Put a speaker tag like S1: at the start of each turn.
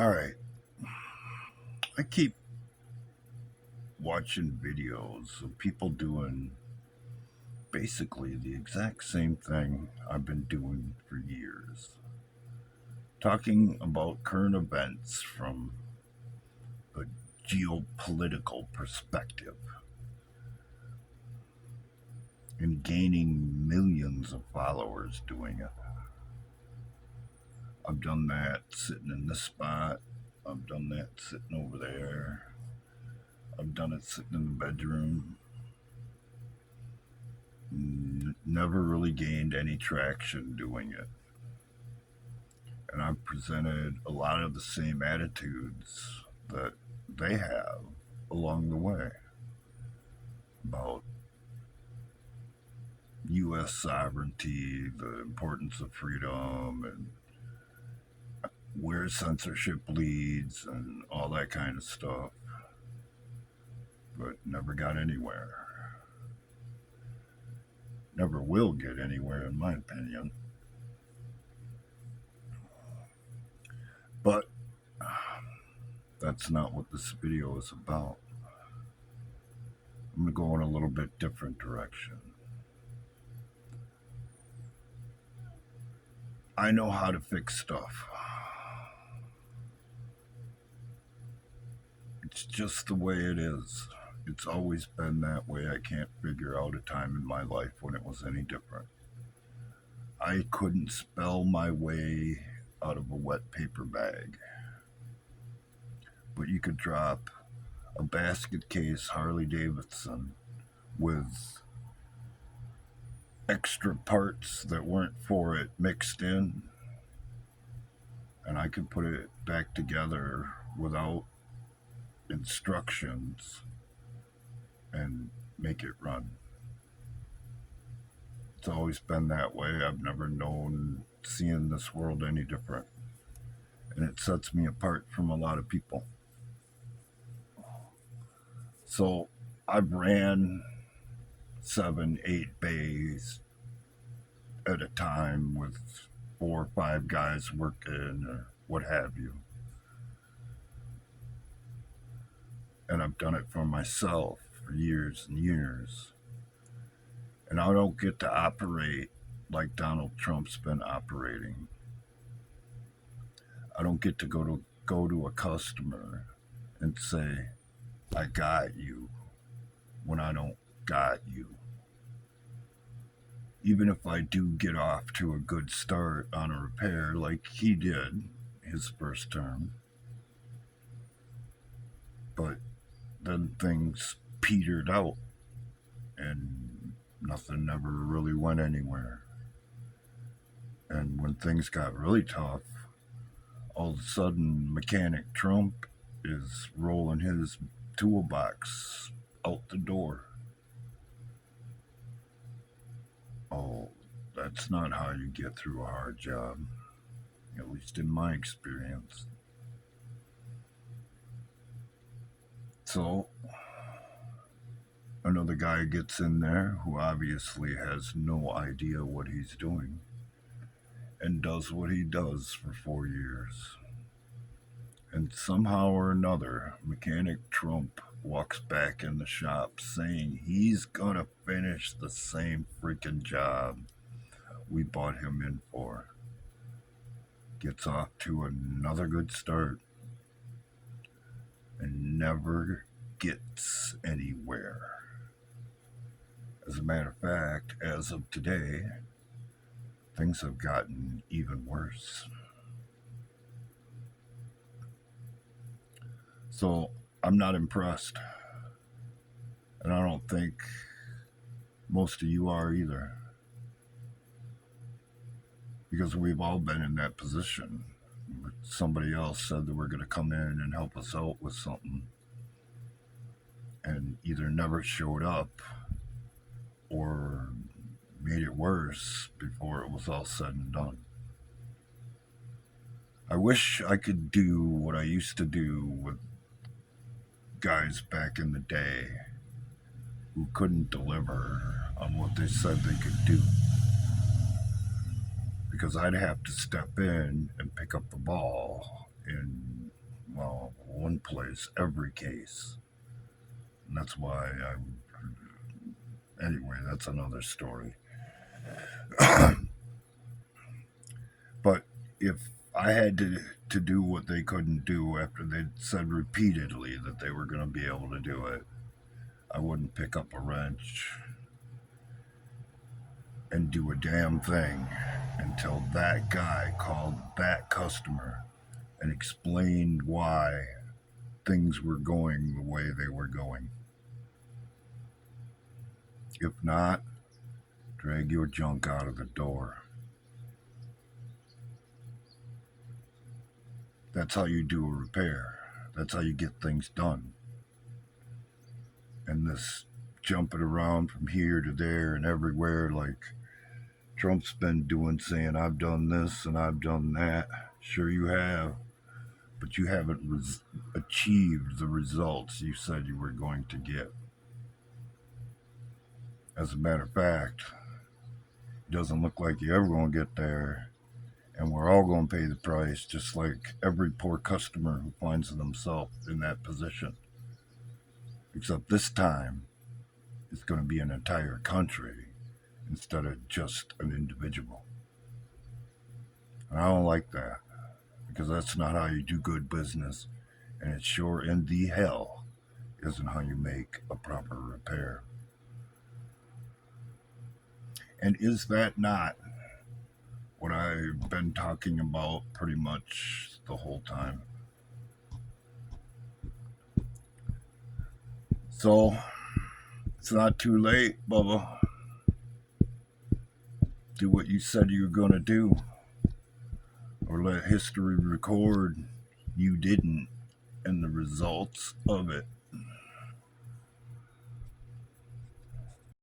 S1: All right. I keep watching videos of people doing basically the exact same thing I've been doing for years. Talking about current events from a geopolitical perspective and gaining millions of followers doing it. I've done that sitting in this spot. I've done that sitting over there. I've done it sitting in the bedroom. Never really gained any traction doing it. And I've presented a lot of the same attitudes that they have along the way about U.S. sovereignty, the importance of freedom, and where censorship leads, and all that kind of stuff, but never got anywhere. Never will get anywhere, in my opinion. But that's not what this video is about. I'm going to go in a little bit different direction. I know how to fix stuff. It's just the way it is. It's always been that way. I can't figure out a time in my life when it was any different. I couldn't spell my way out of a wet paper bag. But you could drop a basket case Harley Davidson with extra parts that weren't for it mixed in, and I could put it back together without instructions and make it run. It's always been that way. I've never known seeing this world any different. And it sets me apart from a lot of people. So I've ran 7, 8 bays at a time with 4 or 5 guys working or what have you. And I've done it for myself for years and years. And I don't get to operate like Donald Trump's been operating. I don't get to go to a customer and say, I got you, when I don't got you. Even if I do get off to a good start on a repair like he did his first term. But then things petered out and nothing ever really went anywhere. And when things got really tough, all of a sudden Mechanic Trump is rolling his toolbox out the door. Oh, that's not how you get through a hard job, at least in my experience. So, another guy gets in there who obviously has no idea what he's doing and does what he does for 4 years. And somehow or another, Mechanic Trump walks back in the shop saying he's gonna finish the same freaking job we bought him in for. Gets off to another good start and never gets anywhere. As a matter of fact, as of today, things have gotten even worse. So I'm not impressed. And I don't think most of you are either. Because we've all been in that position. Somebody else said that we're going to come in and help us out with something and either never showed up or made it worse before it was all said and done. I wish I could do what I used to do with guys back in the day who couldn't deliver on what they said they could do. Because I'd have to step in and pick up the ball and well, one place, every case. And that's why anyway, that's another story. But if I had to do what they couldn't do after they'd said repeatedly that they were going to be able to do it, I wouldn't pick up a wrench and do a damn thing until that guy called that customer and explained why things were going the way they were going. If not, drag your junk out of the door. That's how you do a repair. That's how you get things done. And this jumping around from here to there and everywhere, like Trump's been doing, saying, I've done this and I've done that. Sure, you have. But you haven't achieved the results you said you were going to get. As a matter of fact, it doesn't look like you're ever going to get there. And we're all going to pay the price, just like every poor customer who finds themselves in that position. Except this time, it's going to be an entire country instead of just an individual. And I don't like that, because that's not how you do good business. And it sure in the hell isn't how you make a proper repair. And is that not what I've been talking about pretty much the whole time? So, it's not too late, Bubba. Do what you said you were going to do, or let history record you didn't and the results of it.